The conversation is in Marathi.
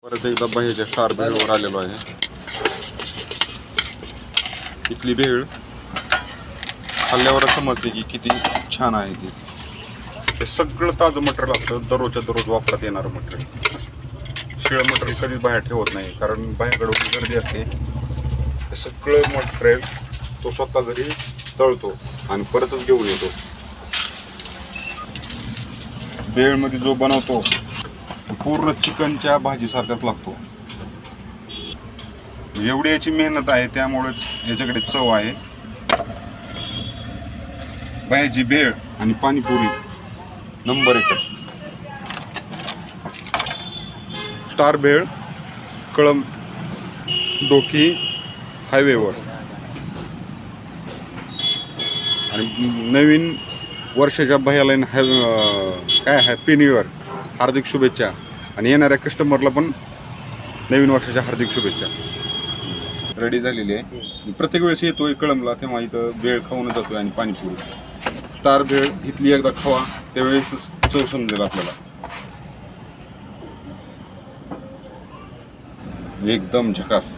परत एकदा बाहेरच्या स्टार भेळवर आलेलो आहे. इथली भेळ खाल्ल्यावरच समजते की किती छान आहे ती. हे सगळं ताजं मटेरियल असतं, दररोजच्या दररोज वापरात येणारं मटेरियल. शिळं मटेरियल कधीच बाहेर ठेवत नाही, कारण बाहेरकडे गर्दी असते. हे सगळं मटेरियल तो स्वतः घरी तळतो आणि परतच घेऊन येतो. भेळमध्ये जो बनवतो पूर्ण चिकनच्या भाजीसारखाच लागतो. एवढी याची मेहनत आहे, त्यामुळेच याच्याकडे चव आहे. बाहेरची भेळ आणि पाणीपुरी नंबर 1. स्टार भेळ, कळंब डोकी हायवेवर. आणि नवीन वर्षाच्या भैयाला काय हॅपी न्यू इयर, हार्दिक शुभेच्छा. आणि येणाऱ्या कस्टमरला पण नवीन वर्षाच्या हार्दिक शुभेच्छा. रेडी झालेली आहे. प्रत्येक वेळेस येतोय कळंबला तेव्हा इथं भेळ खाऊन जातोय आणि पाणीपुरी. स्टार भेळ इथली एकदा खावा, त्यावेळेस चव समजेल आपल्याला. एकदम झकास.